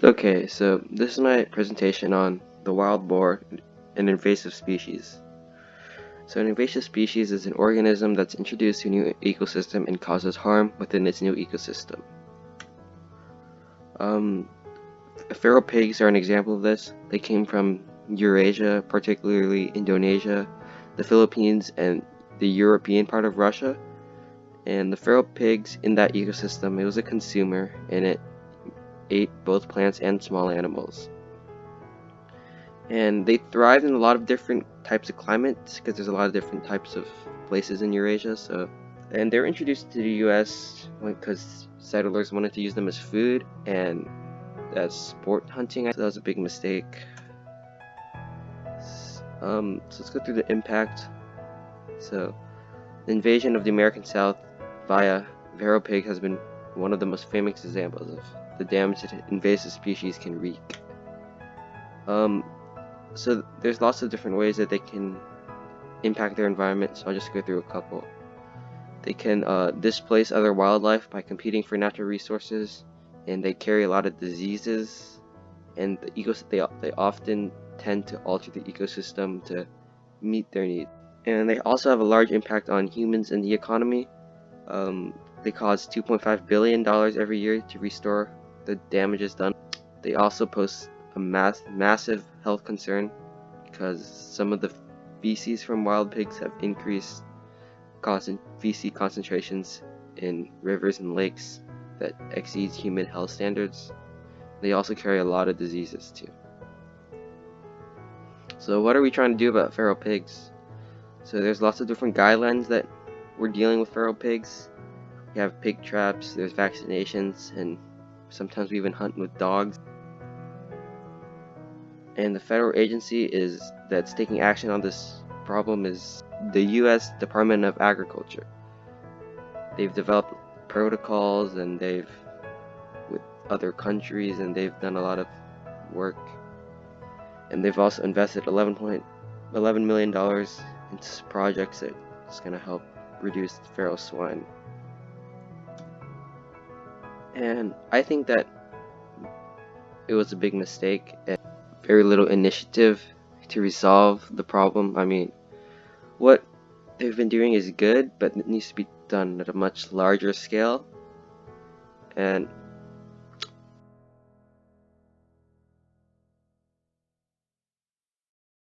Okay, so this is my presentation on the wild boar, an invasive species. So an invasive species is an organism that's introduced to a new ecosystem and causes harm within its new ecosystem. Um, Feral pigs are an example of this. They came from Eurasia, particularly Indonesia, the Philippines, and the European part of Russia. And the feral pigs in that ecosystem, it was a consumer, and it ate both plants and small animals. And they thrived in a lot of different types of climates because there's a lot of different types of places in Eurasia. And they were introduced to the U.S. because settlers wanted to use them as food and as sport hunting. That was a big mistake. So let's go through the impact. So the invasion of the American South via feral pig has been one of the most famous examples of the damage that invasive species can wreak. So there's lots of different ways that they can impact their environment, so I'll just go through a couple. They can displace other wildlife by competing for natural resources, and they carry a lot of diseases, and they often tend to alter the ecosystem to meet their needs. And they also have a large impact on humans and the economy. They cause $2.5 billion every year to restore the damages done. They also pose a massive health concern because some of the feces from wild pigs have increased feces concentrations in rivers and lakes that exceeds human health standards. They also carry a lot of diseases too. So what are we trying to do about feral pigs? So there's lots of different guidelines that we're dealing with feral pigs. We have pig traps, there's vaccinations, and sometimes we even hunt with dogs. And the federal agency that's taking action on this problem is the U.S. Department of Agriculture. They've developed protocols and with other countries, and they've done a lot of work. And they've also invested $11 million into projects that's going to help reduce feral swine. And I think that it was a big mistake and very little initiative to resolve the problem. I mean, what they've been doing is good, but it needs to be done at a much larger scale. And